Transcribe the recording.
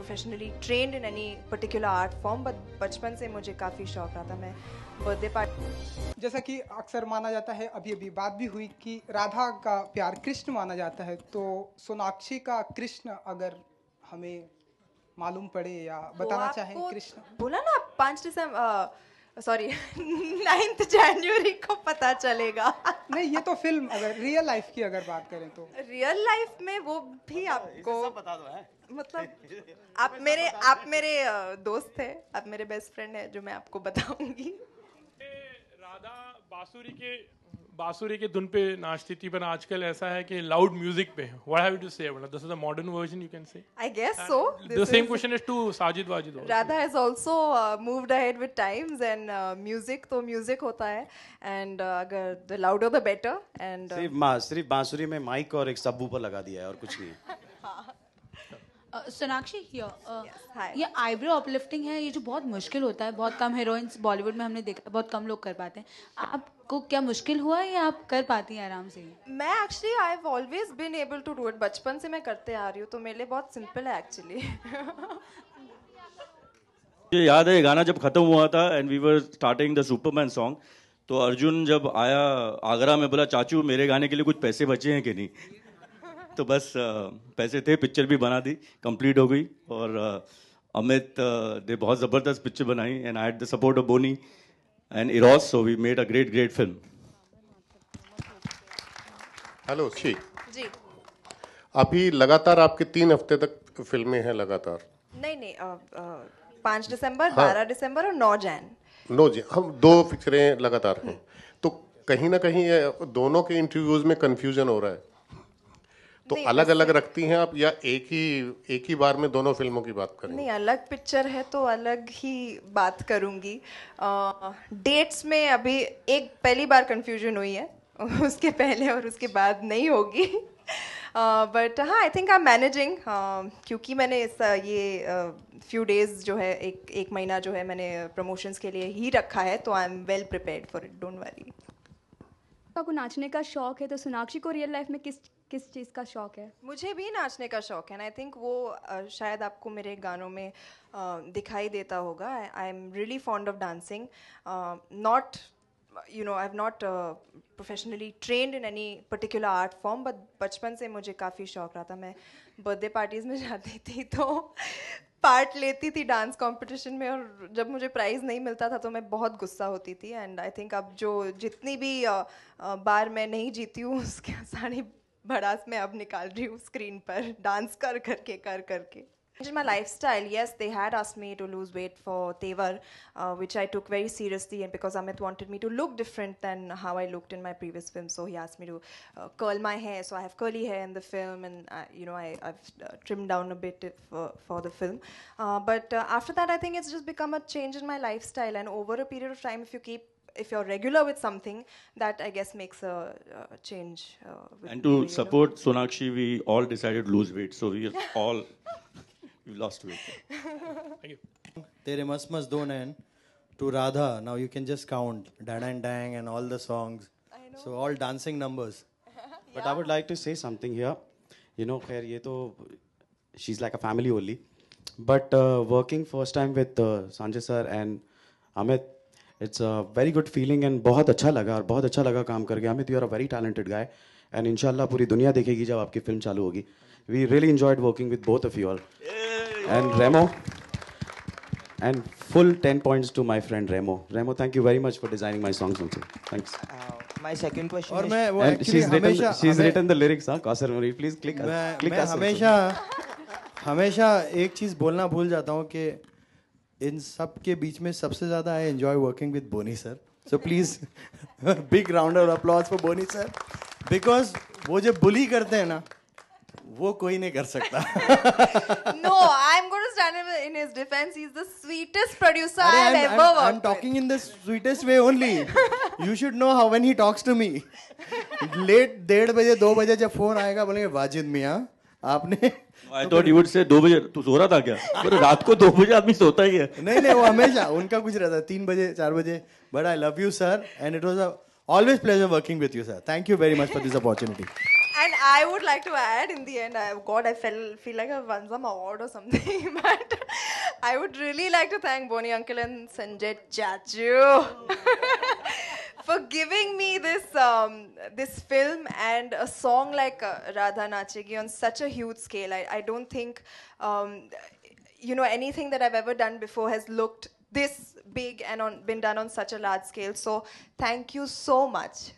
Professionally trained in any particular art form, but बचपन से मुझे काफ़ी शौक रहा था। मैं बर्थडे पार्टी, जैसा कि अक्सर माना जाता है, अभी अभी बात भी हुई कि राधा का प्यार कृष्ण माना जाता है, तो सोनाक्षी का कृष्ण अगर हमें मालूम पड़े या बताना चाहें कृष्ण। बोला ना 5 दिसंबर सॉरी 9 जनवरी को पता चलेगा। नहीं, ये तो फिल्म, अगर रियल लाइफ की अगर बात करें तो रियल लाइफ में वो भी आपको बता दो है। मतलब आप मेरे दोस्त थे, आप मेरे बेस्ट फ्रेंड है, जो मैं आपको बताऊंगी। राधा बांसुरी के धुन पे नाचती थी, पर आजकल ऐसा है कि लाउड म्यूजिक पे what have you to say, मतलब this is a modern version you can say. I guess so the same question is to Sajid Wajid also. Radha has also moved ahead with times, and music तो music होता है, and अगर the louder the better, and सिर्फ बांसुरी में mic और एक सब ऊपर लगा दिया है और कुछ नहीं है। सोनाक्षी hi. ये आईब्रो अपलिफ्टिंग है, ये जो बहुत मुश्किल होता है, बहुत कम हीरोइंस बॉलीवुड में हमने देखा, बहुत कम लोग कर पाते हैं। आपको क्या मुश्किल हुआ है या आप कर पाती हैं आराम से? मैं actually I have always been able to do it, बचपन से मैं करते आ रही हूँ, तो मेरे लिए बहुत सिंपल है एक्चुअली। ये याद है, ये गाना जब खत्म हुआ था and we were starting the Superman song, तो अर्जुन जब आया आगरा में, बोला चाचू मेरे गाने के लिए कुछ पैसे बचे हैं कि नहीं। तो बस पैसे थे, पिक्चर भी बना दी, कंप्लीट हो गई, और अमित ने बहुत ज़बरदस्त पिक्चर बनाई and I had the support of Boney and Eros, so we made a great film. Hello शी जी। अभी लगातार आपके 3 हफ्ते तक फिल्में हैं लगातार। नहीं 5 दिसंबर, हाँ। 12 दिसंबर और 9 जैन। 9 जी, हम 2 पिक्चरें लगातार हैं, तो कहीं ना कहीं ये दोनों के इंटरव्यूज में कंफ्यूजन हो रहा है, तो अलग अलग रखती हैं आप या एक ही बार में दोनों फिल्मों की बात करेंगे? नहीं, अलग पिक्चर है तो अलग ही बात करूंगी। डेट्स में अभी एक पहली बार कंफ्यूजन हुई है, उसके पहले और उसके बाद नहीं होगी। बट हाँ, I think I am managing, क्योंकि मैंने ये फ्यू डेज जो है, एक महीना जो है, मैंने प्रमोशंस के लिए ही रखा है, तो I am well prepared for it, don't worry. आपको नाचने का शौक है, तो सोनाक्षी को रियल लाइफ में किस चीज़ का शौक है? मुझे भी नाचने का शौक है, आई थिंक वो शायद आपको मेरे गानों में दिखाई देता होगा। I am really fond of dancing, not I have not professionally trained in any particular art form, but बचपन से मुझे काफ़ी शौक रहा था। मैं बर्थडे पार्टीज़ में जाती थी तो पार्ट लेती थी डांस कंपटीशन में, और जब मुझे प्राइज़ नहीं मिलता था तो मैं बहुत गुस्सा होती थी। एंड आई थिंक अब जो जितनी भी बार मैं नहीं जीती हूँ, उसके सारी भड़ास मैं अब निकाल रही हूँ स्क्रीन पर, डांस कर करके। In my lifestyle, yes, they had asked me to lose weight for Tevar, which I took very seriously, and because Amit wanted me to look different than how I looked in my previous film, so he asked me to curl my hair. So I have curly hair in the film, and I've trimmed down a bit for the film. But after that, I think it's just become a change in my lifestyle, and over a period of time, if you're regular with something, that I guess makes a change. And to support Sonakshi, we all decided to lose weight, so we all we lost weight. Thank you. Tere Mast Mast Do Nain to Radha. Now you can just count Dang and Dang and all the songs. I know. So all dancing numbers. But I would like to say something here. You know, khair, ye to she's like a family only. But working first time with Sanjay sir and Amit, it's a very good feeling and बहुत अच्छा लगा, और बहुत अच्छा लगा काम करके। Amit, you are a very talented guy, and इंशाल्लाह पूरी दुनिया देखेगी जब आपकी फिल्म चालू होगी। We really enjoyed working with both of you all. And Remo, and full 10 points to my friend Remo. Remo, thank you very much for designing my songs also. Thanks. My second question और is, मैं वो And actually she's written the lyrics, huh? Kausar Murray, please click मैं us हमेशा एक चीज़ बोलना भूल जाता हूँ कि इन सब के बीच में सबसे ज़्यादा I enjoy working with Boney sir. So please big round of applause for Boney sir, because वो जो बुली करते हैं ना, वो कोई नहीं कर सकता। No, I'm going to stand in his defense. He's the sweetest producer I have ever worked I'm talking in the sweetest way only. You should know how when he talks to me. Late 1:30 बजे 2 बजे जब phone आएगा, बोलेंगे वाजिद मियाँ आपने। I thought you would say 2 बजे तू सो रहा था क्या? पर रात को 2 बजे आदमी सोता ही है। नहीं वो हमेशा उनका कुछ रहता है 3 बजे 4 बजे। But I love you sir, and it was a always pleasure working with you sir. Thank you very much for this opportunity. And I would like to add in the end, God, I feel like I've won some award or something. But I would really like to thank Boni Uncle and Sanjay Chachu for giving me this film and a song like Radha Nachegi on such a huge scale. I don't think anything that I've ever done before has looked this big and been done on such a large scale. So thank you so much.